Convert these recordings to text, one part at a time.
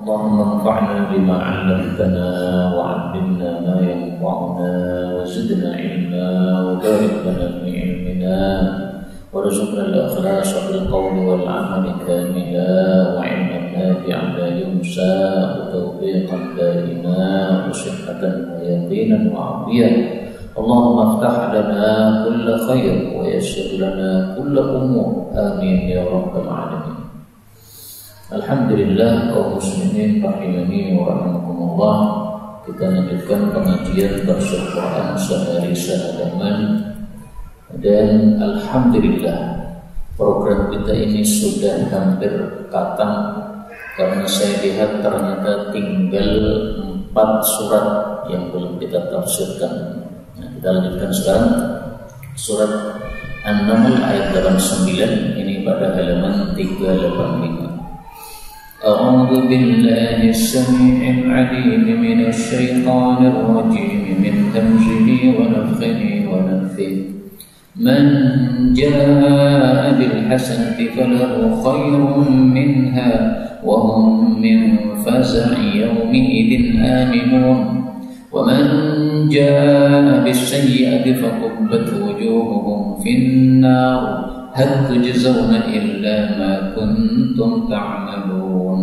اللهم انفعنا بما علمتنا وعلمنا ما ينفعنا وزدنا علما وبارك لنا في علمنا وارزقنا الإخلاص في القول والعمل كاملا وعلما نافعا لا ينسى وتوفيقا دائما وصحة ويقينا وعافية. اللهم افتح لنا كل خير ويسر لنا كل أمور آمين يا رب العالمين. Alhamdulillah kaum muslimin rahimani wa rahimakumullah. Kita lanjutkan pengajian tafsir Quran sehari sehalaman. Dan alhamdulillah program kita ini sudah hampir khatam, karena saya lihat ternyata tinggal 4 surat yang belum kita tafsirkan. Nah, kita lanjutkan sekarang surat An-Naml ayat 89, ini pada halaman 385. أعوذ بالله السميع العليم من الشيطان الرجيم من همزه ونفخه ونفثه من جاء بالحسنة فله خير منها وهم من فزع يومئذ آمنون ومن جاء بالسيئة فكبت وجوههم في النار هل تجزون إلا ما كنتم تعملون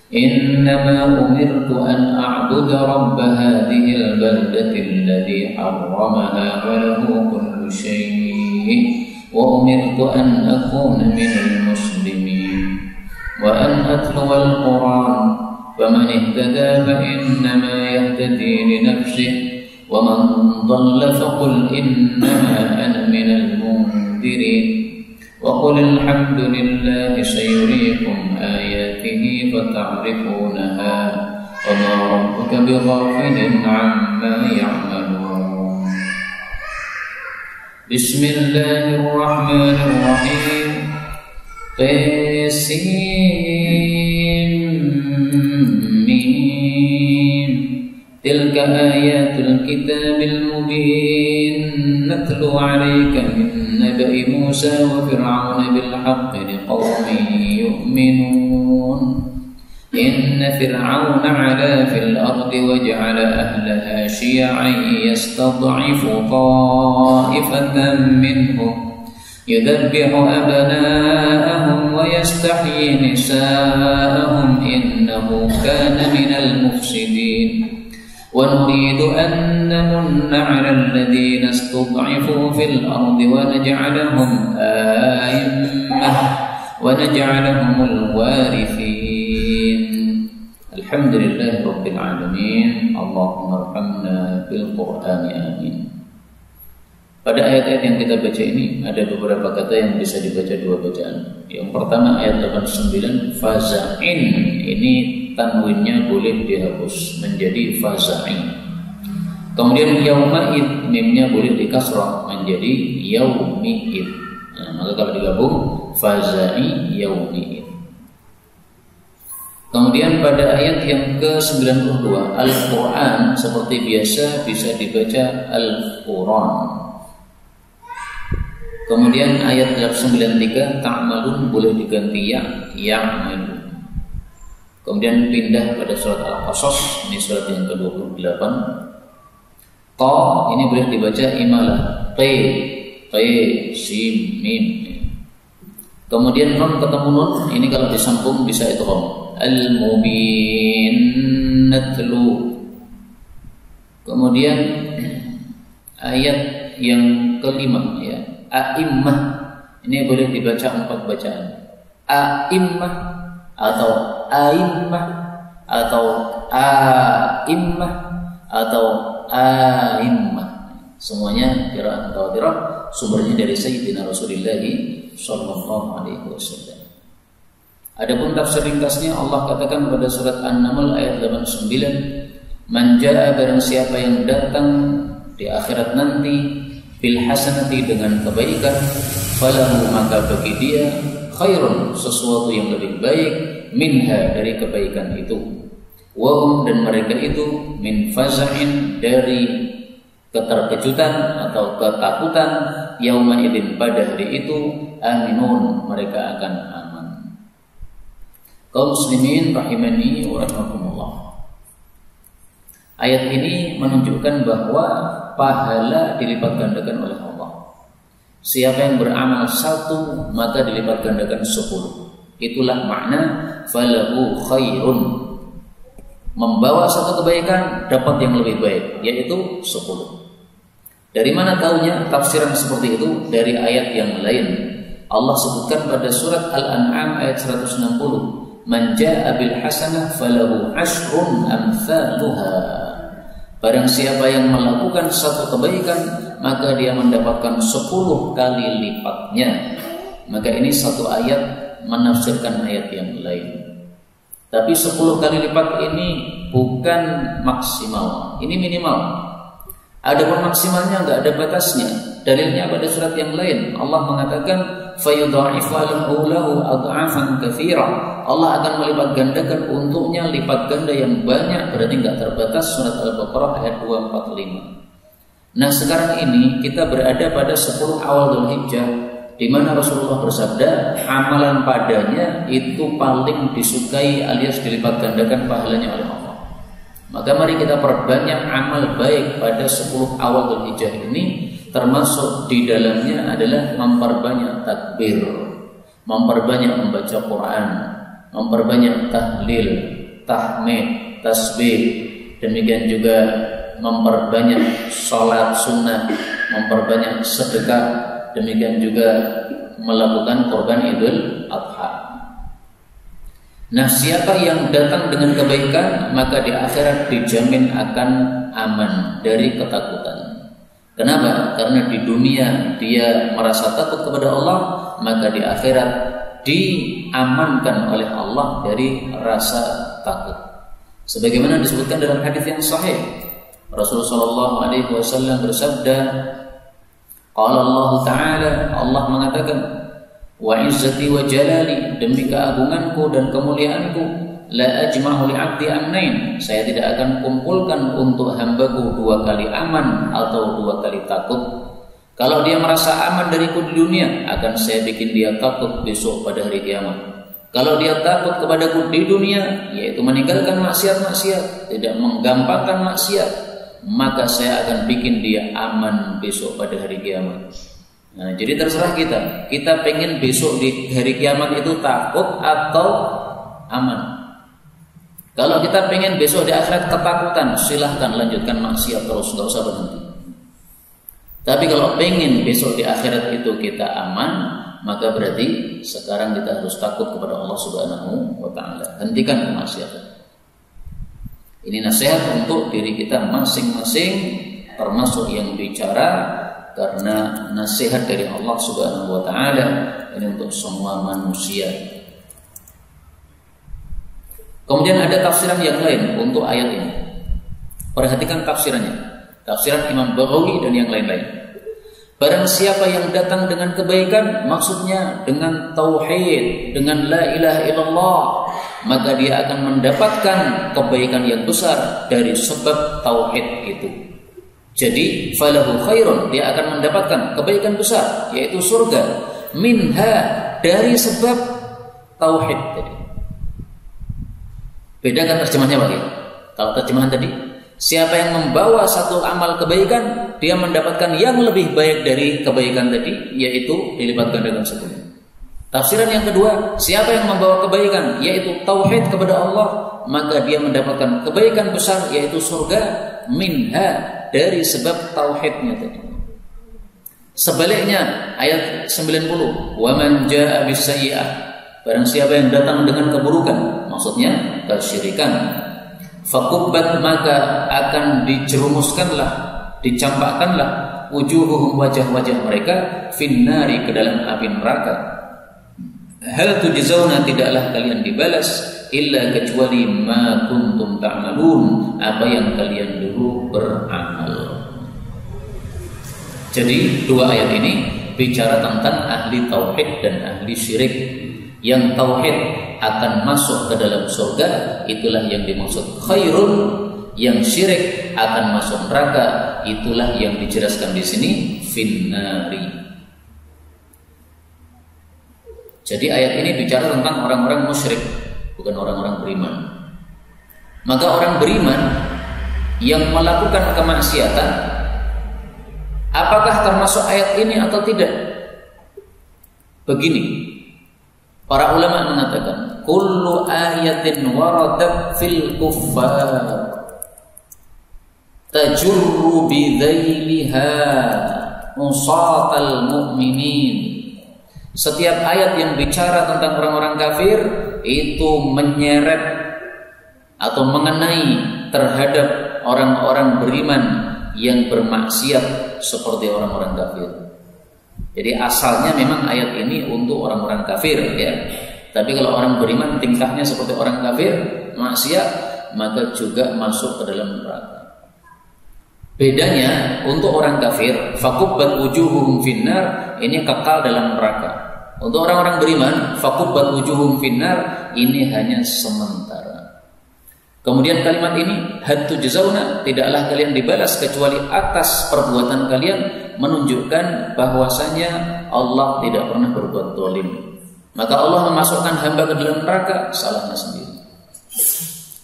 إنما أمرت أن أعبد رب هذه البلدة الذي حرمها وله كل شيء وأمرت أن أكون من المسلمين وأن أتلو القرآن فمن اهتدى فإنما يهتدي لنفسه ومن ضل فقل إنما أنا من المنذرين وقل الحمد لله سيريكم آياته فتعرفونها وما ربك بغافل عما يعملون بسم الله الرحمن الرحيم طسيم تلك آيات الكتاب المبين نتلو عليك من نبأ موسى وفرعون بالحق لقوم يؤمنون إن فرعون علا في الأرض وجعل أهلها شيعا يستضعف طائفة منهم يذبح أبناءهم ويستحيي نساءهم إنه كان من المفسدين ونريد أن نمن على الذين استضعفوا في الأرض ونجعلهم الوارثين الحمد لله رب العالمين اللهم ارحمنا بالقرآن آمين. Pada ayat-ayat yang kita baca ini ada beberapa kata yang bisa dibaca 2 bacaan. Yang pertama ayat 89 faza'in, ini tanwinnya boleh dihapus menjadi faza'in. Kemudian yauma'id, mimnya boleh dikasrah menjadi yaumi'id. Nah, maka kalau digabung faza'i yaumi'id. Kemudian pada ayat yang ke-92 Al-Quran seperti biasa bisa dibaca Al-Quran. Kemudian ayat 93 ta'malun boleh diganti ya'malun. Kemudian pindah pada surat Al-Qasas, ini surat yang ke-28. Ta ini boleh dibaca imalah, sim mim. Kemudian nun ketemu nun, ini kalau disambung bisa idgham. Al-mubin natlu. Kemudian ayat yang kelima ya, a'immah, ini boleh dibaca 4 bacaan. A'immah atau a'immah atau a'immah atau a'immah. Semuanya qiraat mutawatirah, sumbernya dari Sayyidina Rasulullah sallallahu alaihi wasallam. Adapun tafsir ringkasnya Allah katakan pada surat An-Naml ayat 89, man jaa, barang siapa yang datang di akhirat nanti bil hasanati dengan kebaikan, falahu, maka bagi dia khairun, sesuatu yang lebih baik, minha, dari kebaikan itu, wa dan mereka itu min faza'in, dari keterkejutan atau ketakutan, yauma idzin, pada hari itu, aminun, mereka akan aman. Kaum muslimin rahimani wa rahimakumullah. Ayat ini menunjukkan bahwa pahala dilipat gandakan oleh Allah. Siapa yang beramal 1 maka dilipat gandakan 10. Itulah makna falahu khairun. Membawa satu kebaikan dapat yang lebih baik, yaitu 10. Dari mana taunya tafsiran seperti itu? Dari ayat yang lain. Allah sebutkan pada surat Al-An'am ayat 160, "Man jaa'a bil hasanah falahu ashrun amtsaluha." Barang siapa yang melakukan satu kebaikan, maka dia mendapatkan 10 kali lipatnya. Maka ini satu ayat menafsirkan ayat yang lain. Tapi 10 kali lipat ini bukan maksimal, ini minimal. Adapun maksimalnya enggak ada batasnya. Dalilnya pada surat yang lain. Allah mengatakan fayudha'ifu lahu ad'afan katsira. Allah akan melipat gandakan untuknya lipat ganda yang banyak, berarti enggak terbatas. Surat Al-Baqarah ayat 245. Nah, sekarang ini kita berada pada 10 awal Dzulhijjah, di mana Rasulullah bersabda, amalan padanya itu paling disukai alias dilipat gandakan pahalanya oleh Allah. Maka mari kita perbanyak amal baik pada 10 awal Dzulhijjah ini, termasuk di dalamnya adalah memperbanyak takbir, memperbanyak membaca Quran, memperbanyak tahlil, tahmid, tasbih, demikian juga memperbanyak sholat sunnah, memperbanyak sedekah, demikian juga melakukan korban Idul Adha. Nah, siapa yang datang dengan kebaikan, maka di akhirat dijamin akan aman dari ketakutan. Kenapa? Karena di dunia dia merasa takut kepada Allah, maka di akhirat diamankan oleh Allah dari rasa takut. Sebagaimana disebutkan dalam hadis yang sahih, Rasulullah SAW bersabda, qala Allah Ta'ala, Allah mengatakan, wa izzati wa jalali, demi keagunganku dan kemuliaanku, la ajma'u li'abdi amnain, saya tidak akan kumpulkan untuk hambaku 2 kali aman atau 2 kali takut. Kalau dia merasa aman dariku di dunia, akan saya bikin dia takut besok pada hari kiamat. Kalau dia takut kepadaku di dunia, yaitu meninggalkan maksiat-maksiat, tidak menggampangkan maksiat, maka saya akan bikin dia aman besok pada hari kiamat. Nah, jadi terserah kita pengen besok di hari kiamat itu takut atau aman. Kalau kita pengen besok di akhirat ketakutan, silahkan lanjutkan maksiat terus, nggak usah berhenti. Tapi kalau pengen besok di akhirat itu kita aman, maka berarti sekarang kita harus takut kepada Allah Subhanahu wa Ta'ala. Hentikan kemaksiatan. Ini nasihat untuk diri kita masing-masing, termasuk yang bicara, karena nasihat dari Allah Subhanahu wa Ta'ala ini untuk semua manusia. Kemudian ada tafsiran yang lain untuk ayat ini. Perhatikan tafsirannya, tafsiran Imam Baghawi dan yang lain-lain. Barang siapa yang datang dengan kebaikan, maksudnya dengan tauhid, dengan la ilaha illallah, maka dia akan mendapatkan kebaikan yang besar dari sebab tauhid itu. Jadi falahu khairun, dia akan mendapatkan kebaikan besar, yaitu surga, minha, dari sebab tauhid tadi. Bedakan terjemahnya bagaimana? Kalau terjemahan tadi, siapa yang membawa satu amal kebaikan, dia mendapatkan yang lebih baik dari kebaikan tadi, yaitu dilipat gandakan 10. Tafsiran yang kedua, siapa yang membawa kebaikan, yaitu tauhid kepada Allah, maka dia mendapatkan kebaikan besar, yaitu surga, minha, dari sebab tauhidnya tadi. Sebaliknya ayat 90, wa man jaa'a bis-sayyi'ah, barang siapa yang datang dengan keburukan, maksudnya kesyirikan, fakubbat, maka akan dijerumuskanlah, dicampakkanlah wujuhuhum, wajah-wajah mereka, finnari, ke dalam api neraka. Hal tujzauna, tidaklah kalian dibalas, illa kecuali ma kuntum ta'malun, apa yang kalian dulu beramal. Jadi 2 ayat ini bicara tentang ahli tauhid dan ahli syirik. Yang tauhid akan masuk ke dalam surga, itulah yang dimaksud khairun. Yang syirik akan masuk neraka, itulah yang dijelaskan di sini finnari. Jadi ayat ini bicara tentang orang-orang musyrik. bukan orang-orang beriman. Maka orang beriman yang melakukan kemaksiatan, apakah termasuk ayat ini atau tidak? Begini, para ulama mengatakan, kullu ayatin waradat fil kuffar tajurru bidzailiha usatal mu'minin. Setiap ayat yang bicara tentang orang-orang kafir itu menyeret atau mengenai terhadap orang-orang beriman yang bermaksiat seperti orang-orang kafir. Jadi asalnya memang ayat ini untuk orang-orang kafir, ya. Tapi kalau orang beriman tingkahnya seperti orang kafir, maksiat, maka juga masuk ke dalam neraka. Bedanya untuk orang kafir, fakubbat wujuhuhum finnar, ini kekal dalam neraka. Untuk orang-orang beriman, fakubbat wujuhuhum finnar, ini hanya sementara. Kemudian kalimat ini, hal tujzauna, tidaklah kalian dibalas kecuali atas perbuatan kalian, menunjukkan bahwasanya Allah tidak pernah berbuat zalim. Maka Allah memasukkan hamba ke dalam neraka, salahnya sendiri.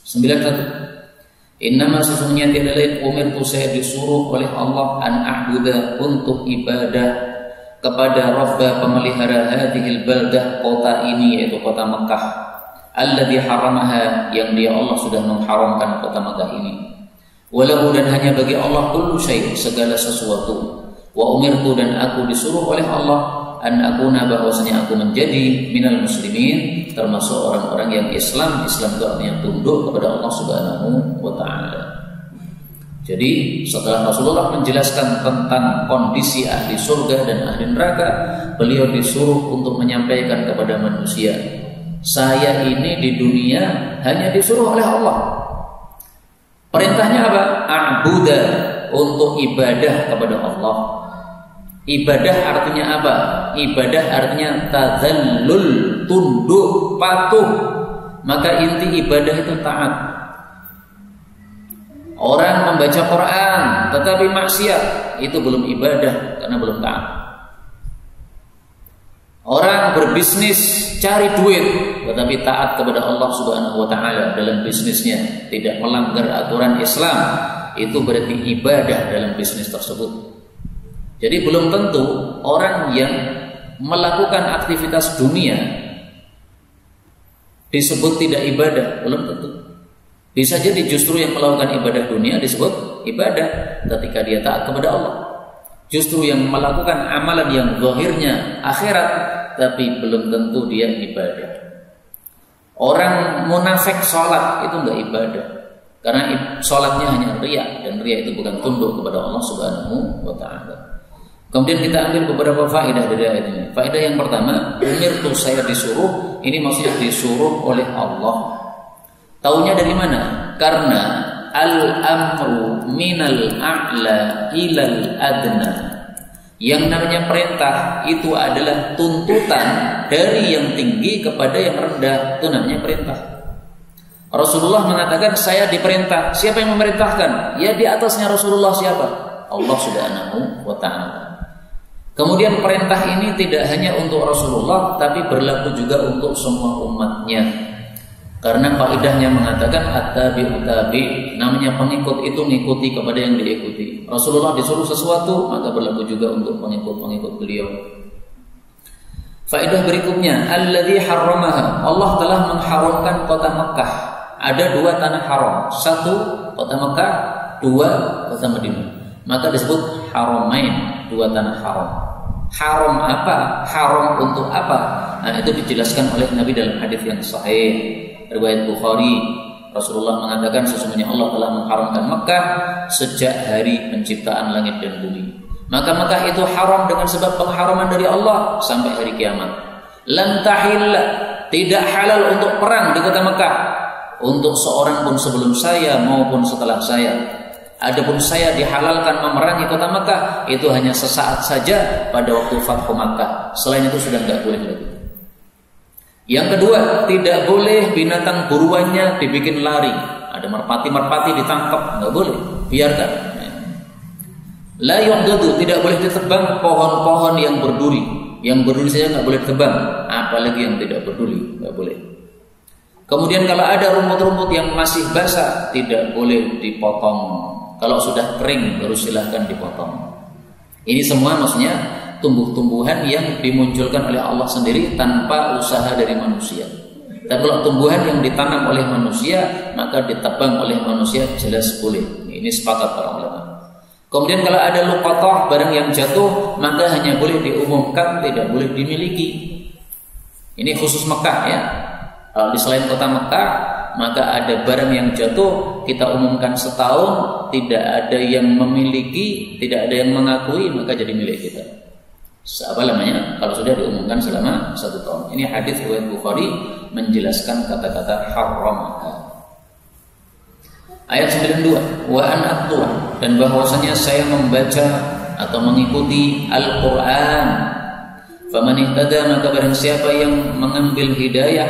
91. Innama sesungguhnya tidak lain umirtu, saya disuruh oleh Allah an a'budu, untuk ibadah kepada Rabba, pemelihara hadhil baldah, kota ini, yaitu kota Mekah, alladzi haramaha, yang dia Allah sudah mengharamkan kota Mekah ini. Walahu, dan hanya bagi Allah kullu syai', segala sesuatu. Wa umirtu, dan aku disuruh oleh Allah an akuna, bahwasanya aku menjadi minal muslimin, termasuk orang-orang yang Islam. Islam itu artinya tunduk kepada Allah Subhanahu wa taala. Jadi setelah Rasulullah menjelaskan tentang kondisi ahli surga dan ahli neraka, beliau disuruh untuk menyampaikan kepada manusia, saya ini di dunia hanya disuruh oleh Allah. Perintahnya apa? A'buda, untuk ibadah kepada Allah. Ibadah artinya apa? Ibadah artinya tadzallul, tunduk, patuh. Maka inti ibadah itu taat. Orang membaca Quran tetapi maksiat, itu belum ibadah karena belum taat. Orang berbisnis cari duit tetapi taat kepada Allah Subhanahu wa taala dalam bisnisnya, tidak melanggar aturan Islam, itu berarti ibadah dalam bisnis tersebut. Jadi belum tentu orang yang melakukan aktivitas dunia disebut tidak ibadah, belum tentu. Bisa jadi justru yang melakukan ibadah dunia disebut ibadah ketika dia taat kepada Allah. Justru yang melakukan amalan yang zahirnya akhirat tapi belum tentu dia ibadah. Orang munafik sholat itu enggak ibadah, karena sholatnya hanya riya, dan riya itu bukan tunduk kepada Allah Subhanahu wa taala. Kemudian kita ambil beberapa faedah dari ayat ini. Faedah yang pertama, umirtu, saya disuruh, ini maksudnya disuruh oleh Allah. Taunya dari mana? Karena al-amru minal a'la ilal adna. Yang namanya perintah itu adalah tuntutan dari yang tinggi kepada yang rendah. Itu namanya perintah. Rasulullah mengatakan, saya diperintah. Siapa yang memerintahkan? Ya di atasnya Rasulullah siapa? Allah Subhanahu wa ta'ala. Kemudian perintah ini tidak hanya untuk Rasulullah, tapi berlaku juga untuk semua umatnya. Karena kaidahnya mengatakan at-tabi'u tabi', namanya pengikut itu mengikuti kepada yang diikuti. Rasulullah disuruh sesuatu, maka berlaku juga untuk pengikut-pengikut beliau. Faedah berikutnya, alladzi harramaha, Allah telah mengharamkan kota Mekah. Ada dua tanah haram, satu kota Mekah, dua kota Madinah. Maka disebut haramain, dua tanah haram. Haram apa? Haram untuk apa? Nah, itu dijelaskan oleh Nabi dalam hadis yang sahih. Riwayat Bukhari, Rasulullah mengatakan sesungguhnya Allah telah mengharamkan Mekah sejak hari penciptaan langit dan bumi. Maka Mekah itu haram dengan sebab pengharaman dari Allah sampai hari kiamat. Lan tahilla, tidak halal untuk perang di kota Mekah untuk seorang pun sebelum saya maupun setelah saya. Adapun saya dihalalkan memerangi kota Mekah itu hanya sesaat saja pada waktu Fathu Makkah. Selain itu sudah enggak boleh lagi. Yang kedua, tidak boleh binatang buruannya dibikin lari. Ada merpati-merpati ditangkap, nggak boleh, biarkan. La yu'dadu, tidak boleh ditebang pohon-pohon yang berduri. Yang berduri saja nggak boleh ditebang, apalagi yang tidak berduri, nggak boleh. Kemudian kalau ada rumput-rumput yang masih basah tidak boleh dipotong. Kalau sudah kering baru silahkan dipotong. Ini semua maksudnya tumbuh-tumbuhan yang dimunculkan oleh Allah sendiri tanpa usaha dari manusia. Tapi kalau tumbuhan yang ditanam oleh manusia maka ditebang oleh manusia jelas boleh. Ini sepakat para ulama. Kemudian kalau ada luqatah, barang yang jatuh, maka hanya boleh diumumkan, tidak boleh dimiliki. Ini khusus Mekah ya. Kalau di selain kota Mekah, maka ada barang yang jatuh, kita umumkan setahun, tidak ada yang memiliki, tidak ada yang mengakui, maka jadi milik kita. Apa namanya? Kalau sudah diumumkan selama 1 tahun. Ini hadis riwayat Bukhari menjelaskan kata-kata haram. Ayat 92, wa an aqra, dan bahwasanya saya membaca atau mengikuti Al-Qur'an. Faman ihtada, maka barang siapa yang mengambil hidayah,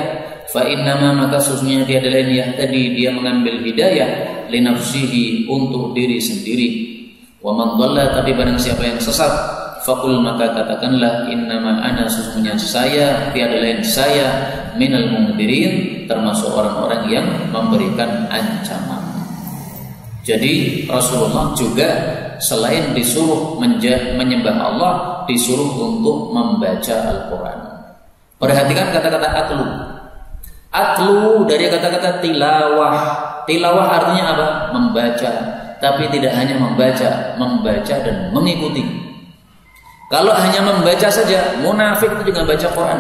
fa innama, maka sesungguhnya dia adalah yahtadi, dia mengambil hidayah li nafsihi, untuk diri sendiri. Wa man dhalla, tapi barang siapa yang sesat, faqul, maka katakanlah innama ana, sesungguhnya saya, tiada lain saya, minal mundzirin, termasuk orang-orang yang memberikan ancaman. Jadi Rasulullah juga selain disuruh menyembah Allah, disuruh untuk membaca Al-Quran. Perhatikan kata-kata atlu. Atlu dari kata-kata tilawah. Tilawah artinya apa? Membaca. Tapi tidak hanya membaca dan mengikuti. Kalau hanya membaca saja, munafik itu juga baca Quran.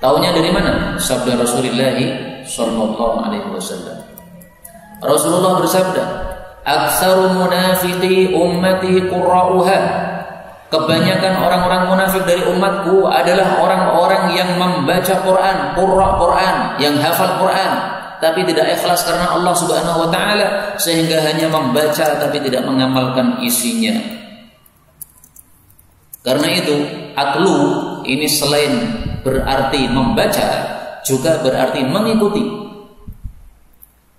Taunya dari mana? Sabda Rasulullah sallallahu alaihi wasallam. Rasulullah bersabda, "Aktsaru munafiqi ummati qurra'uha." Kebanyakan orang-orang munafik dari umatku adalah orang-orang yang membaca Quran, qurra Quran, yang hafal Quran, tapi tidak ikhlas karena Allah Subhanahu wa taala, sehingga hanya membaca tapi tidak mengamalkan isinya. Karena itu, atlu ini selain berarti membaca, juga berarti mengikuti.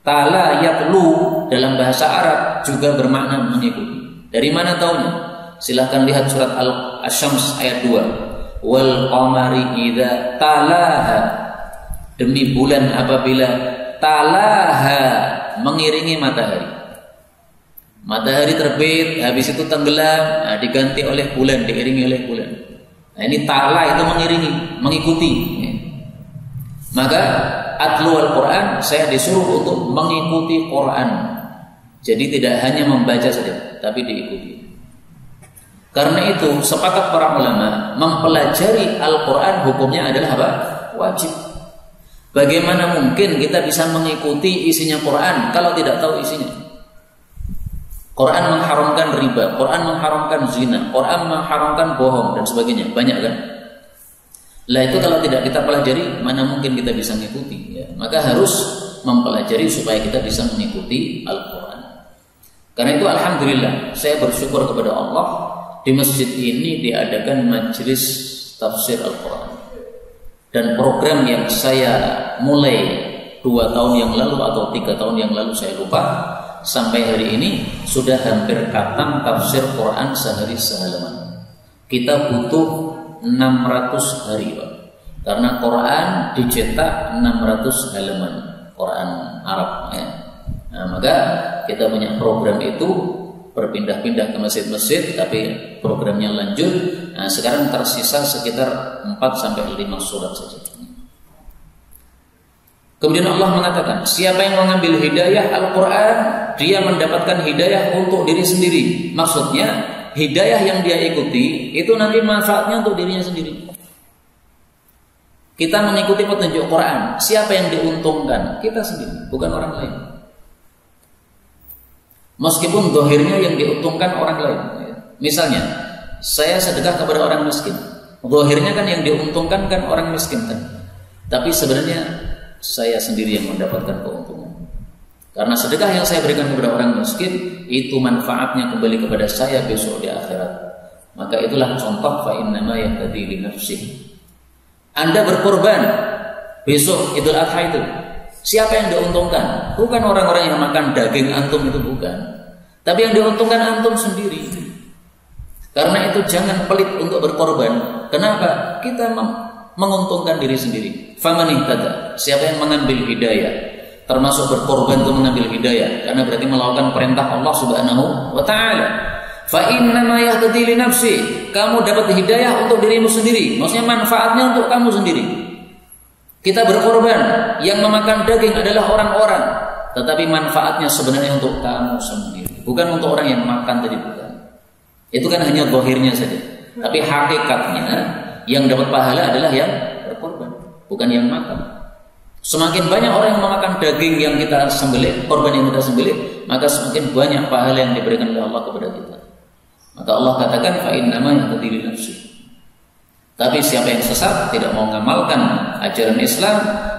Tala yatlu dalam bahasa Arab juga bermakna mengikuti. Dari mana taunya? Silahkan lihat surat Al-Syams ayat 2. Wal qamari idza talaha, demi bulan apabila talaha, mengiringi matahari. Matahari terbit, habis itu tenggelam, diganti oleh bulan, diiringi oleh bulan. Nah, ini tala itu mengiringi, mengikuti. Maka atlu al-Quran, saya disuruh untuk mengikuti Quran. Jadi tidak hanya membaca saja, tapi diikuti. Karena itu sepakat para ulama, mempelajari Al-Quran hukumnya adalah apa? Wajib. Bagaimana mungkin kita bisa mengikuti isinya Quran kalau tidak tahu isinya? Quran mengharamkan riba, Quran mengharamkan zina, Quran mengharamkan bohong dan sebagainya. Banyak kan? Lah itu kalau tidak kita pelajari, mana mungkin kita bisa mengikuti ya. Maka harus mempelajari supaya kita bisa mengikuti Al-Quran. Karena itu alhamdulillah, saya bersyukur kepada Allah, di masjid ini diadakan majelis tafsir Al-Quran. Dan program yang saya mulai 2 tahun yang lalu atau 3 tahun yang lalu saya lupa, sampai hari ini sudah hampir khatam tafsir Quran sehari sehalaman. Kita butuh 600 hari Pak. Karena Quran dicetak 600 halaman Quran Arab ya. Nah, maka kita punya program itu berpindah-pindah ke masjid-masjid, tapi programnya lanjut. Nah, sekarang tersisa sekitar 4-5 surat saja. Kemudian Allah mengatakan, siapa yang mengambil hidayah Al-Quran, dia mendapatkan hidayah untuk diri sendiri. Maksudnya hidayah yang dia ikuti itu nanti manfaatnya untuk dirinya sendiri. Kita mengikuti petunjuk Quran, siapa yang diuntungkan? Kita sendiri, bukan orang lain. Meskipun zahirnya yang diuntungkan orang lain. Misalnya, saya sedekah kepada orang miskin. Zahirnya kan yang diuntungkan kan orang miskin kan. Tapi sebenarnya saya sendiri yang mendapatkan keuntungan. Karena sedekah yang saya berikan kepada orang miskin, itu manfaatnya kembali kepada saya besok di akhirat. Maka itulah contoh fa innama yahtadi li nafsihi. Anda berkorban besok Idul Adha itu, siapa yang diuntungkan? Bukan orang-orang yang makan daging antum itu, bukan. Tapi yang diuntungkan antum sendiri. Karena itu jangan pelit untuk berkorban. Kenapa? Kita menguntungkan diri sendiri. Faman ihtada, siapa yang mengambil hidayah, termasuk berkorban untuk mengambil hidayah, karena berarti melakukan perintah Allah Subhanahu wa taala. Fa innama yahtadi li nafsi, kamu dapat hidayah untuk dirimu sendiri, maksudnya manfaatnya untuk kamu sendiri. Kita berkorban, yang memakan daging adalah orang-orang, tetapi manfaatnya sebenarnya untuk kamu sendiri, bukan untuk orang yang makan tadi, bukan. Itu kan hanya zahirnya saja. Tapi hakikatnya yang dapat pahala adalah yang berkorban, bukan yang makan. Semakin banyak orang yang memakan daging yang kita sembelih, korban yang kita sembelih, maka semakin banyak pahala yang diberikan oleh Allah kepada kita. Maka Allah katakan fa innama yahtadi li nafsi. Tapi siapa yang sesat, tidak mau mengamalkan ajaran Islam,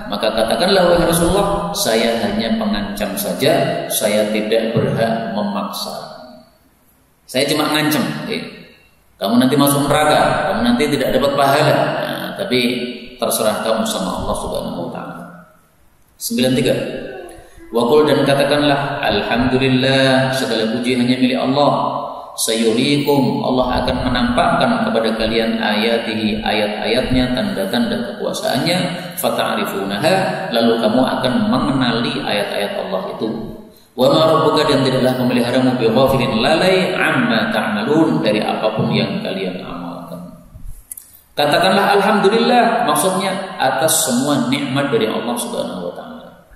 maka katakanlah wahai Rasulullah, saya hanya pengancam saja, saya tidak berhak memaksa. Saya cuma ngancam, kamu nanti masuk neraka, kamu nanti tidak dapat pahala. Nah, tapi terserah kamu sama Allah Subhanahu wa taala. 93. Wa qul, dan katakanlah alhamdulillah, segala puji hanya milik Allah. Sayurikum, Allah akan menampakkan kepada kalian ayatihi, ayat-ayatnya, tanda-tanda kekuasaannya, fata'rifunaha, lalu kamu akan mengenali ayat-ayat Allah itu. Wa ma rabbuka, dan tidaklah pemeliharamu bighafilin, lalai amma ta'malun, dari apapun yang kalian amalkan. Katakanlah alhamdulillah, maksudnya atas semua nikmat dari Allah Subhanahu wa taala.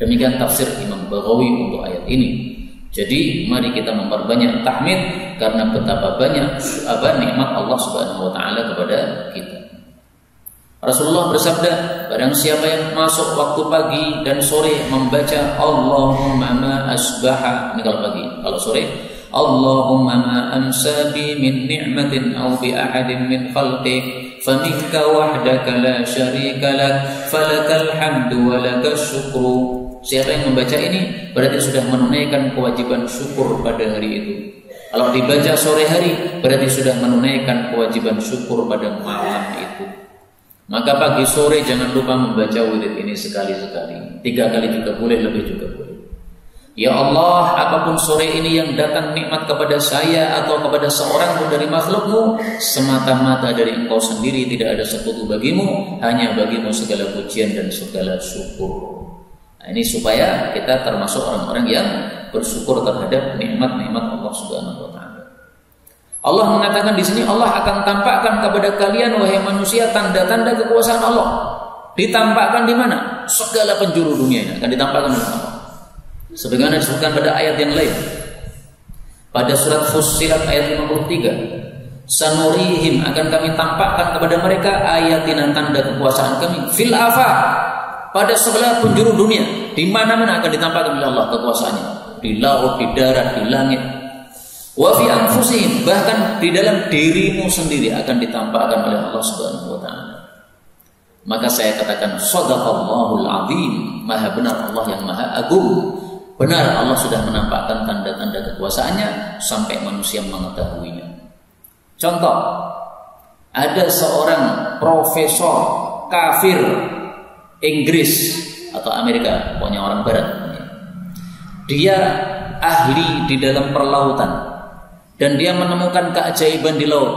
Demikian tafsir Imam Baghawi untuk ayat ini. Jadi mari kita memperbanyak tahmid, karena betapa banyak nikmat Allah Subhanahu wa taala kepada kita. Rasulullah bersabda, barang siapa yang masuk waktu pagi dan sore membaca Allahumma ma asbaha, ini kalau pagi, kalau sore Allahumma ma amsa bi min ni'matin aw bi ahadin min khalqik faminka wahdaka la syarika lak falakal hamdu wa lakas syukru. Siapa yang membaca ini berarti sudah menunaikan kewajiban syukur pada hari itu. Kalau dibaca sore hari berarti sudah menunaikan kewajiban syukur pada malam itu. Maka pagi sore jangan lupa membaca wirid ini sekali-sekali, 3 kali juga boleh, lebih juga boleh. Ya Allah, apapun sore ini yang datang nikmat kepada saya atau kepada seorang pun dari makhlukmu, semata-mata dari Engkau sendiri, tidak ada sekutu bagimu, hanya bagimu segala pujian dan segala syukur. Nah, ini supaya kita termasuk orang-orang yang bersyukur terhadap nikmat-nikmat Allah Subhanahu wa taala. Allah mengatakan di sini, Allah akan tampakkan kepada kalian wahai manusia tanda-tanda kekuasaan Allah. Ditampakkan di mana? Segala penjuru dunia ini akan ditampakkan oleh Allah. Sebagaimana disebutkan pada ayat yang lain. Pada surat Fussilat ayat 53. Sanurihim, akan kami tampakkan kepada mereka ayatina, tanda kekuasaan kami, fil afaq, pada segala penjuru dunia. Di mana-mana akan ditampakkan oleh Allah kekuasaannya. Di laut, di darat, di langit. Wa fi anfusihim, bahkan di dalam dirimu sendiri akan ditampakkan oleh Allah Subhanahu wa taala. Maka saya katakan shadaqallahul azim, maha benar Allah yang maha agung. Benar Allah sudah menampakkan tanda-tanda kekuasaannya sampai manusia mengetahuinya. Contoh, ada seorang profesor kafir Inggris atau Amerika, pokoknya orang barat. Dia ahli di dalam perlautan. Dan dia menemukan keajaiban di laut.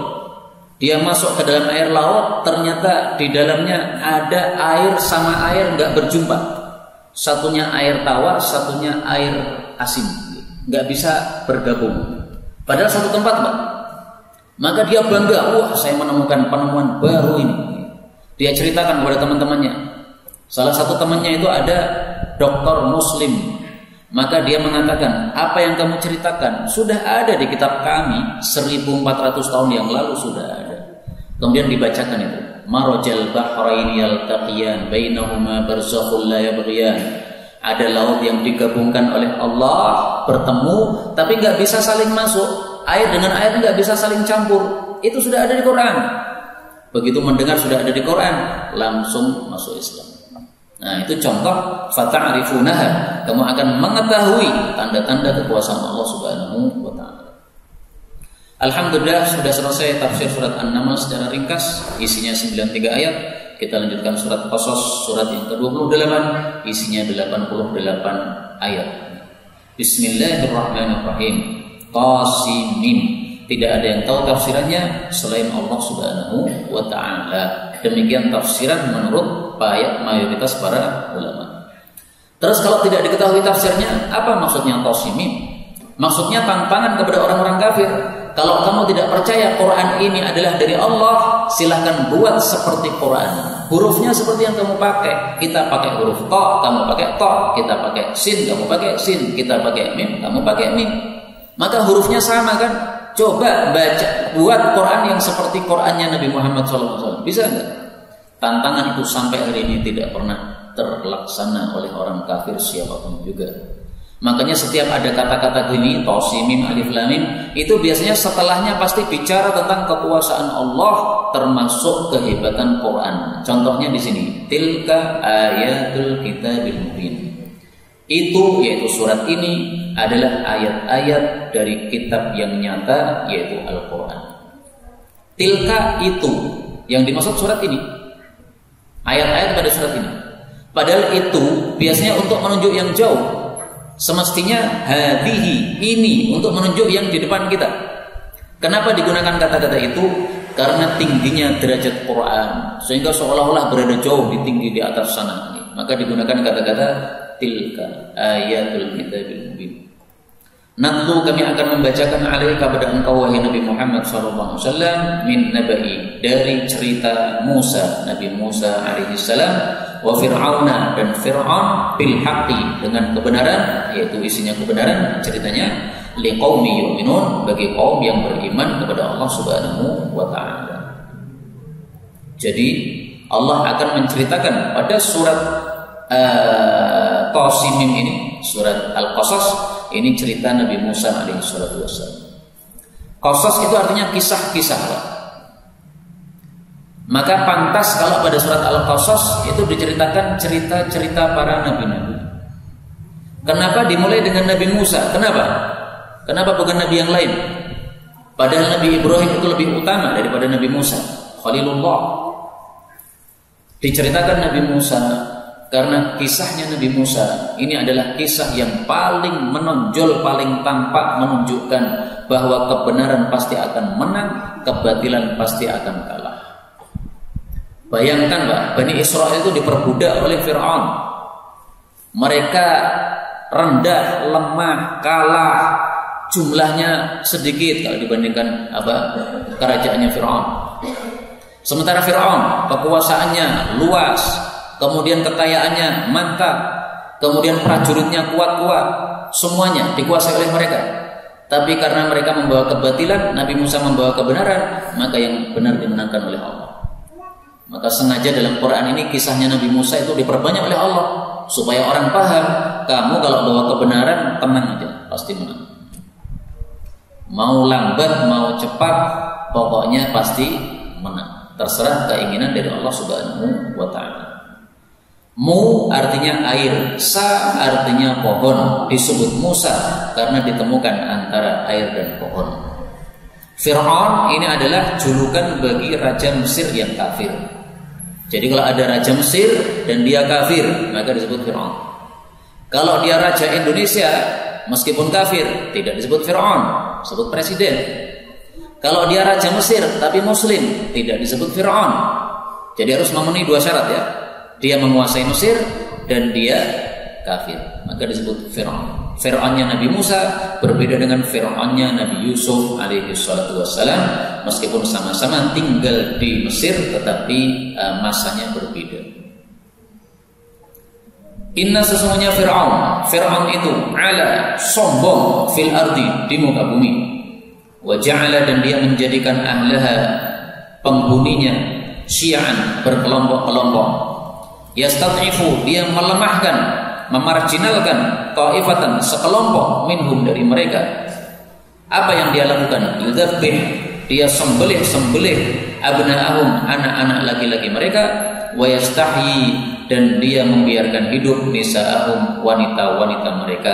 Dia masuk ke dalam air laut, ternyata di dalamnya ada air sama air nggak berjumpa. Satunya air tawar, satunya air asin, nggak bisa bergabung. Padahal satu tempat, Pak. Maka dia bangga, wah saya menemukan penemuan baru ini. Dia ceritakan kepada teman-temannya. Salah satu temannya itu ada dokter Muslim. Maka dia mengatakan, apa yang kamu ceritakan sudah ada di kitab kami 1400 tahun yang lalu sudah ada. Kemudian dibacakan itu, marajal bahraini yaltaqiyan bainahuma barzakhul la yabghiyan. Ada laut yang digabungkan oleh Allah, bertemu tapi nggak bisa saling masuk. Air dengan air nggak bisa saling campur. Itu sudah ada di Quran. Begitu mendengar sudah ada di Quran, langsung masuk Islam. Nah, itu contoh fata'rifunaha, kamu akan mengetahui tanda-tanda kekuasaan Allah Subhanahu wa taala. Alhamdulillah sudah selesai tafsir surat An-Naml secara ringkas, isinya 93 ayat. Kita lanjutkan surat Qasas, surat yang ke-28, isinya 88 ayat. Bismillahirrahmanirrahim. Qasim. Tidak ada yang tahu tafsirannya selain Allah Subhanahu wa taala. Demikian tafsiran menurut mayoritas para ulama. Terus kalau tidak diketahui tafsirnya, apa maksudnya tasimim? Maksudnya tantangan kepada orang-orang kafir. Kalau kamu tidak percaya Quran ini adalah dari Allah, silahkan buat seperti Quran. Hurufnya seperti yang kamu pakai. Kita pakai huruf to, kamu pakai to. Kita pakai sin, kamu pakai sin. Kita pakai mim, kamu pakai mim. Maka hurufnya sama kan? Coba baca, buat Quran yang seperti Qurannya Nabi Muhammad SAW. Bisa nggak? Tantangan itu sampai hari ini tidak pernah terlaksana oleh orang kafir siapapun juga. Makanya setiap ada kata-kata gini, tasimim, alif lam mim, itu biasanya setelahnya pasti bicara tentang kekuasaan Allah, termasuk kehebatan Quran. Contohnya di sini, tilka ayatul kitabil mubin. Itu yaitu surat ini adalah ayat-ayat dari kitab yang nyata, yaitu Al-Quran. Tilka itu yang dimaksud surat ini, ayat-ayat pada surat ini. Padahal itu biasanya untuk menunjuk yang jauh. Semestinya hadhihi, ini untuk menunjuk yang di depan kita. Kenapa digunakan kata-kata itu? Karena tingginya derajat Quran, sehingga seolah-olah berada jauh tinggi di atas sana. Maka digunakan kata-kata tilka ayatul kitabil mubin. Natlu, kami akan membacakan alaika kepada engkau wahai Nabi Muhammad sallallahu alaihi wasallam min nabai, dari cerita Musa, Nabi Musa alaihi salam, wa fir'auna, dan Fir'aun, bil haqqi, dengan kebenaran, yaitu isinya kebenaran ceritanya, liqaumi yu'minun, bagi kaum yang beriman kepada Allah Subhanahu wa taala. Jadi Allah akan menceritakan pada surat Tasimim ini, surat Al-Qasas, ini cerita Nabi Musa alaihi salatu wassalam. Qasas itu artinya kisah-kisah. Maka pantas kalau pada surat Al-Qasas itu diceritakan cerita-cerita para nabi-nabi. Kenapa dimulai dengan Nabi Musa? Kenapa bukan nabi yang lain? Padahal Nabi Ibrahim itu lebih utama daripada Nabi Musa, Khalilullah. Diceritakan Nabi Musa karena kisahnya Nabi Musa ini adalah kisah yang paling menonjol, paling tampak, menunjukkan bahwa kebenaran pasti akan menang, kebatilan pasti akan kalah. Bayangkan Pak, Bani Israel itu diperbudak oleh Fir'aun. Mereka rendah, lemah, kalah, jumlahnya sedikit kalau dibandingkan kerajaannya Fir'aun. Sementara Fir'aun kekuasaannya luas, kemudian kekayaannya mantap, kemudian prajuritnya kuat-kuat, semuanya dikuasai oleh mereka. Tapi karena mereka membawa kebatilan, Nabi Musa membawa kebenaran, maka yang benar dimenangkan oleh Allah. Maka sengaja dalam Quran ini kisahnya Nabi Musa itu diperbanyak oleh Allah, supaya orang paham, kamu kalau bawa kebenaran tenang aja, pasti menang. Mau lambat, mau cepat, pokoknya pasti menang. Terserah keinginan dari Allah Subhanahu wa ta'ala. Mu artinya air, sa artinya pohon. Disebut Musa karena ditemukan antara air dan pohon. Fir'aun ini adalah julukan bagi raja Mesir yang kafir. Jadi kalau ada raja Mesir dan dia kafir, maka disebut Fir'aun. Kalau dia raja Indonesia, meskipun kafir, tidak disebut Fir'aun, disebut presiden. Kalau dia raja Mesir tapi muslim, tidak disebut Fir'aun. Jadi harus memenuhi dua syarat ya. Dia menguasai Mesir dan dia kafir, maka disebut Fir'aun. Fir'aunnya Nabi Musa berbeda dengan Fir'aunnya Nabi Yusuf alaihi salatu wassalam. Meskipun sama-sama tinggal di Mesir, tetapi masanya berbeda. Inna, sesungguhnya Fir'aun itu ala, sombong, fil ardi, di muka bumi. Wa ja'ala, dan dia menjadikan ahlaha, penghuninya, syi'an, berkelompok-kelompok. Yastad'ifu, dia melemahkan, memarginalkan, ta'ifatan, sekelompok, minhum, dari mereka. Apa yang dia lakukan? Yudzabbih, dia sembelih abna'ahum, anak-anak laki-laki mereka. Wa yastahyi, dan dia membiarkan hidup nisa'ahum, wanita-wanita mereka.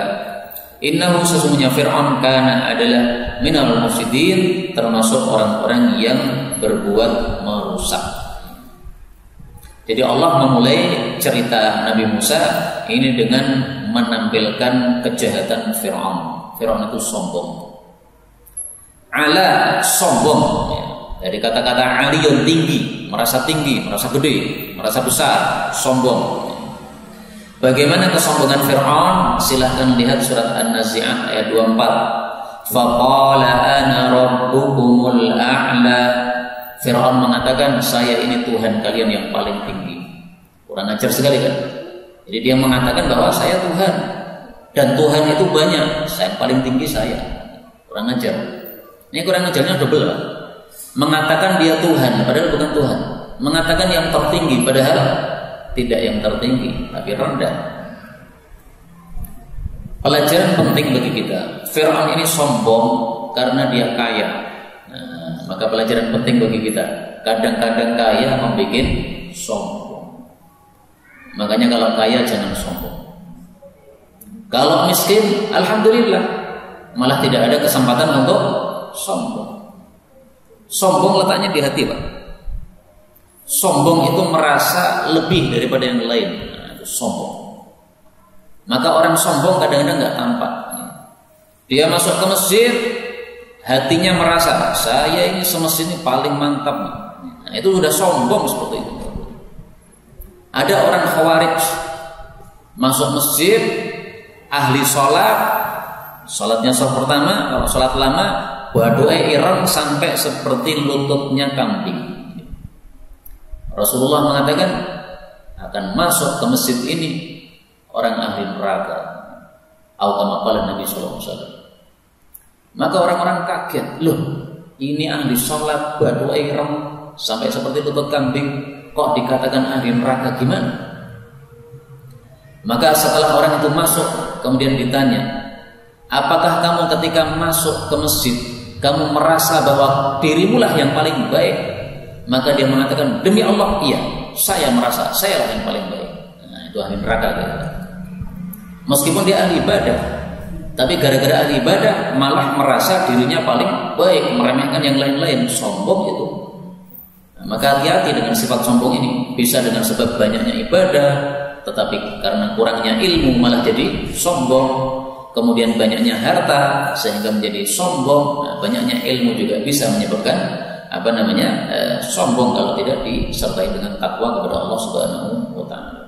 Innahu, sesungguhnya Fir'aun, kana, adalah minal mufsidin, termasuk orang-orang yang berbuat merusak. Jadi Allah memulai cerita Nabi Musa ini dengan menampilkan kejahatan Fir'aun. Fir'aun itu sombong. Ala, sombong ya. Dari kata-kata aliyun, tinggi, merasa gede, merasa besar, sombong. Bagaimana kesombongan Fir'aun? Silahkan lihat surat An-Nazi'at ayat 24. Faqala ana rabbukumul a'la. Fir'aun mengatakan, saya ini Tuhan kalian yang paling tinggi. Kurang ajar sekali kan? Jadi dia mengatakan bahwa saya Tuhan, dan Tuhan itu banyak, saya yang paling tinggi saya. Kurang ajar. Ini kurang ajarnya double lah. Mengatakan dia Tuhan padahal bukan Tuhan, mengatakan yang tertinggi padahal tidak yang tertinggi, tapi rendah. Pelajaran penting bagi kita, Fir'aun ini sombong karena dia kaya. Nah, maka pelajaran penting bagi kita, kadang-kadang kaya membuat sombong. Makanya kalau kaya jangan sombong. Kalau miskin, alhamdulillah, malah tidak ada kesempatan untuk sombong. Sombong letaknya di hati, Pak. Sombong itu merasa lebih daripada yang lain. Nah, itu sombong. Maka orang sombong kadang-kadang nggak tampak. Dia masuk ke masjid, hatinya merasa saya ini semestinya paling mantap. Nah, itu sudah sombong seperti itu. Ada orang khawarij masuk masjid, ahli sholat, sholatnya sholat pertama, kalau sholat lama, berdoa ireng sampai seperti lututnya kambing. Rasulullah mengatakan akan masuk ke masjid ini orang ahli neraka. Atau kama qala Nabi sallallahu alaihi wasallam. Maka orang-orang kaget, loh, ini ahli sholat berdoa ireng sampai seperti lutut kambing, kok dikatakan ahli neraka, gimana? Maka setelah orang itu masuk, kemudian ditanya, apakah kamu ketika masuk ke masjid kamu merasa bahwa dirimulah yang paling baik? Maka dia mengatakan, demi Allah, iya, saya merasa saya lah yang paling baik. Nah, itu ahli neraka gitu. Meskipun dia ahli ibadah, tapi gara-gara ahli ibadah malah merasa dirinya paling baik, meremehkan yang lain-lain. Sombong itu. Nah, maka hati-hati dengan sifat sombong ini. Bisa dengan sebab banyaknya ibadah, tetapi karena kurangnya ilmu malah jadi sombong. Kemudian banyaknya harta sehingga menjadi sombong. Nah, banyaknya ilmu juga bisa menyebabkan sombong kalau tidak disertai dengan takwa kepada Allah Subhanahu wa taala.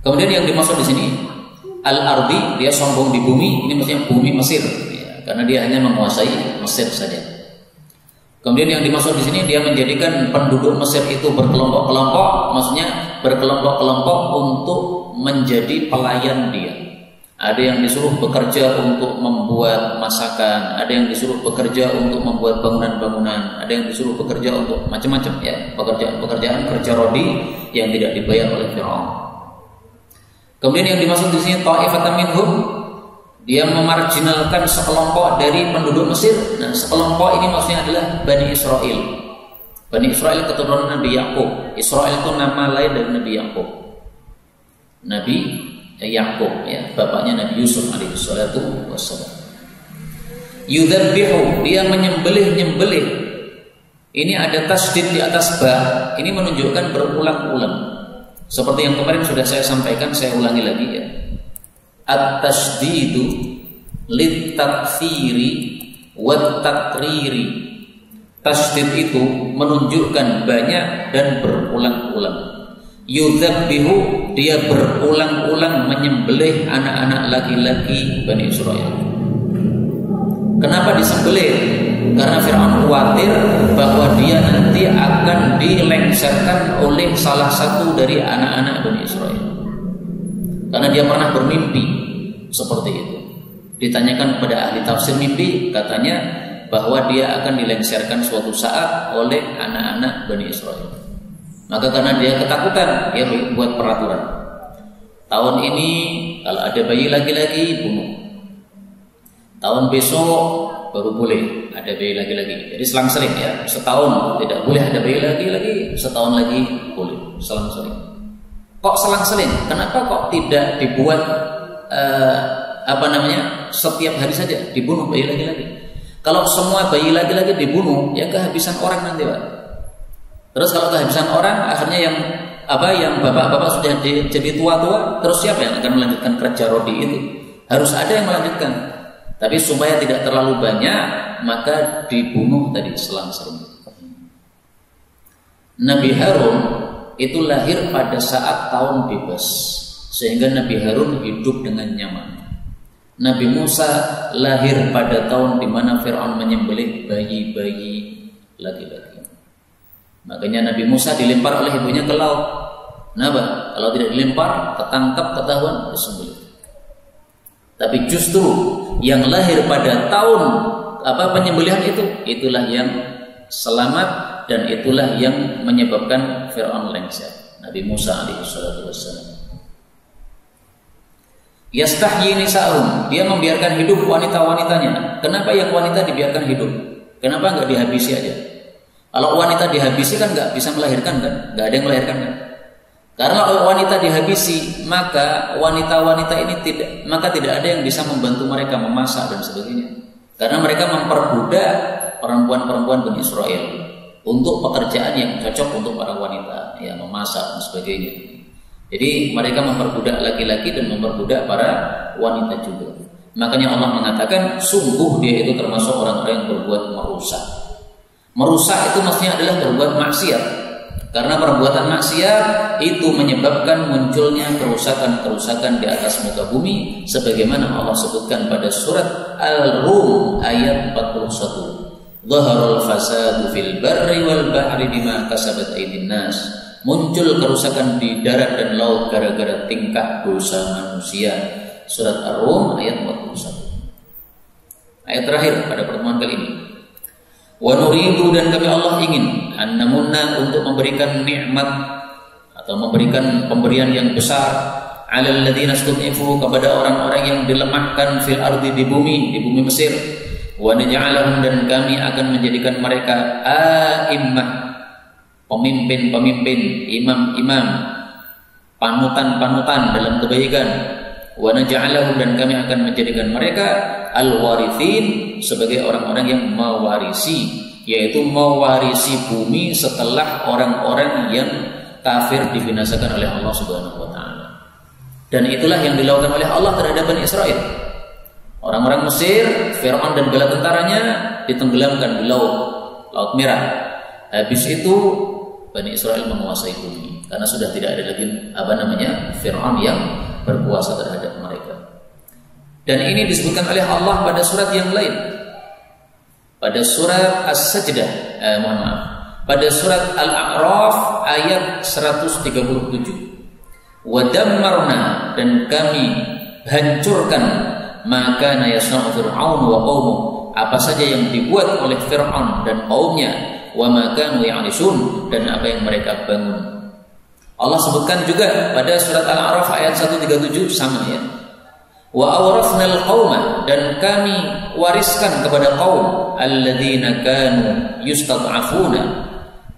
Kemudian yang dimaksud di sini al-ardi, dia sombong di bumi, ini maksudnya bumi Mesir ya, karena dia hanya menguasai Mesir saja. Kemudian yang dimaksud di sini dia menjadikan penduduk Mesir itu berkelompok-kelompok, maksudnya berkelompok-kelompok untuk menjadi pelayan dia. Ada yang disuruh bekerja untuk membuat masakan, ada yang disuruh bekerja untuk membuat bangunan-bangunan, ada yang disuruh bekerja untuk macam-macam ya, pekerjaan kerja rodi yang tidak dibayar oleh Fir'aun. Kemudian yang dimaksud di sini ta'ifatan minhum, dia memarginalkan sekelompok dari penduduk Mesir. Nah, sekelompok ini maksudnya adalah Bani Israel. Bani Israel keturunan Nabi Yakub. Israel itu nama lain dari Nabi Yakub. Nabi Yakub ya, bapaknya Nabi Yusuf alaihi salatu wassalam. Yudzabihu, dia menyembelih. Ini ada tasdid di atas ba. Ini menunjukkan berulang-ulang. Seperti yang kemarin sudah saya sampaikan, saya ulangi lagi ya. At-tasdidu lit-taktsiri wat-takriri. Tasdid itu menunjukkan banyak dan berulang-ulang. Yudzabihu, dia berulang-ulang menyembelih anak-anak laki-laki Bani Israel. Kenapa disembelih? Karena Fir'aun khawatir bahwa dia nanti akan dilengsarkan oleh salah satu dari anak-anak Bani Israel. Karena dia pernah bermimpi seperti itu. Ditanyakan kepada ahli tafsir mimpi, katanya bahwa dia akan dilengsarkan suatu saat oleh anak-anak Bani Israel. Maka karena dia ketakutan, dia buat peraturan. Tahun ini kalau ada bayi laki-laki bunuh. Tahun besok baru boleh ada bayi laki-laki. Jadi selang-seling ya. Setahun tidak boleh ada bayi laki-laki, setahun lagi boleh. Selang-seling. Kok selang-seling? Kenapa kok tidak dibuat setiap hari saja dibunuh bayi laki-laki? Kalau semua bayi laki-laki dibunuh, ya kehabisan orang nanti, Pak. Terus kalau kehabisan orang, akhirnya yang bapak-bapak sudah jadi tua-tua, terus siapa yang akan melanjutkan kerja rodi itu? Harus ada yang melanjutkan. Tapi supaya tidak terlalu banyak, maka dibunuh tadi selang-seling. Nabi Harun itu lahir pada saat tahun bebas, sehingga Nabi Harun hidup dengan nyaman. Nabi Musa lahir pada tahun di mana Fir'aun menyembelih bayi-bayi laki-laki. Makanya Nabi Musa dilempar oleh ibunya ke laut. Kenapa? Kalau tidak dilempar, ketangkap, ketahuan, disembelih. Tapi justru yang lahir pada tahun penyembelihan itulah yang selamat dan itulah yang menyebabkan Fir'aun lengser. Nabi Musa alaihissalatu wassalam. Yastahyi nisa'um, dia membiarkan hidup wanita-wanitanya. Kenapa yang wanita dibiarkan hidup? Kenapa enggak dihabisi aja? Kalau wanita dihabisi kan enggak bisa melahirkan kan? Enggak ada yang melahirkan kan? Karena kalau wanita dihabisi, maka wanita-wanita ini tidak ada yang bisa membantu mereka memasak dan sebagainya. Karena mereka memperbudak perempuan-perempuan Bani Israel untuk pekerjaan yang cocok untuk para wanita, ya memasak dan sebagainya. Jadi mereka memperbudak laki-laki dan memperbudak para wanita juga. Makanya Allah mengatakan sungguh dia itu termasuk orang-orang yang berbuat merusak. Merusak itu maksudnya adalah berbuat maksiat. Karena perbuatan maksiat itu menyebabkan munculnya kerusakan-kerusakan di atas muka bumi, sebagaimana Allah sebutkan pada surat Al-Rum ayat 41. Dhaharul fasadu fil barri wal bahri bima kasabat aydin nas. Muncul kerusakan di darat dan laut gara-gara tingkah dosa manusia. Surat Ar-Rum ayat 41. Ayat terakhir pada pertemuan kali ini. Wa nuridu, dan kami Allah ingin annamunna, untuk memberikan nikmat atau memberikan pemberian yang besar alal ladzina stud'ifu, kepada orang-orang yang dilemahkan fil ardi, di bumi Mesir. Wa naj'alahum, dan kami akan menjadikan mereka a'immah, pemimpin-pemimpin, imam-imam, panutan-panutan dalam kebaikan. Wa naj'alahum, dan kami akan menjadikan mereka al-warithin, sebagai orang-orang yang mewarisi, yaitu mewarisi bumi setelah orang-orang yang kafir dibinasakan oleh Allah Subhanahu wa taala. Dan itulah yang dilakukan oleh Allah terhadap Bani Israel. Orang-orang Mesir, Fir'aun dan bala tentaranya ditenggelamkan di Laut Merah. Habis itu Bani Israel menguasai bumi karena sudah tidak ada lagi Fir'aun yang berkuasa terhadap mereka. Dan ini disebutkan oleh Allah pada surat yang lain. Pada surat As-Sajdah, pada surat Al-A'raf ayat 137. Wa dammarna, dan kami hancurkan maka yasna'u Fir'aun wa qaumuh, apa saja yang dibuat oleh Fir'aun dan kaumnya, wa ma kanu ya'rishun, dan apa yang mereka bangun. Allah sebutkan juga pada surat Al-A'raf ayat 137 sama ya. Wa awrafnal qauma, dan kami wariskan kepada kaum alladzina kanu yustad'afuna,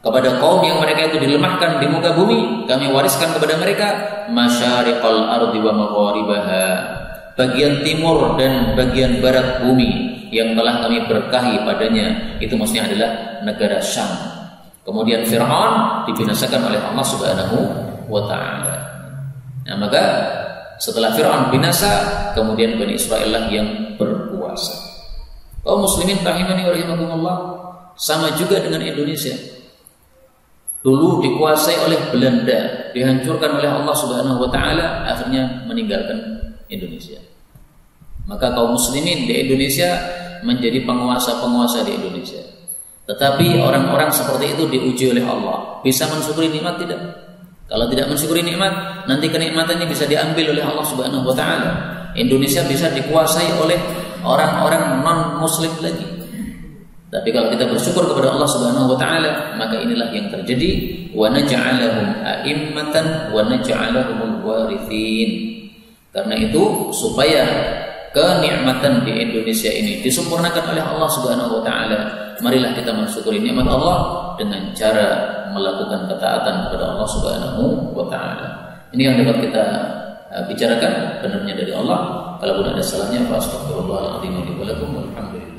kepada kaum yang mereka itu dilemahkan di muka bumi, kami wariskan kepada mereka masyariqal ardi wa magharibaha, bagian timur dan bagian barat bumi yang telah kami berkahi padanya. Itu maksudnya adalah negara Syam. Kemudian Fir'aun dibinasakan oleh Allah Subhanahu wa taala. Nah, maka setelah Fir'aun binasa, kemudian Bani Israel lah yang berkuasa. Kaum muslimin rahimani wa rahimakumullah, sama juga dengan Indonesia. Dulu dikuasai oleh Belanda, dihancurkan oleh Allah Subhanahu wa taala, akhirnya meninggalkan Indonesia. Maka kaum muslimin di Indonesia menjadi penguasa-penguasa di Indonesia. Tetapi orang-orang seperti itu diuji oleh Allah. Bisa mensyukuri nikmat tidak? Kalau tidak mensyukuri nikmat, nanti kenikmatannya bisa diambil oleh Allah Subhanahu wa taala. Indonesia bisa dikuasai oleh orang-orang non-muslim lagi. Tapi kalau kita bersyukur kepada Allah Subhanahu wa taala, maka inilah yang terjadi. Wa naj'alahum a'immatan wa naj'alahumul warithin. Karena itu supaya kenikmatan di Indonesia ini disempurnakan oleh Allah Subhanahu wa taala, marilah kita mensyukuri nikmat Allah dengan cara melakukan ketaatan kepada Allah Subhanahu wa taala. Ini yang dapat kita bicarakan, benarnya dari Allah. Kalau ada salahnya, fa astaghfirullahaladzim wa lakum walhamdulillah.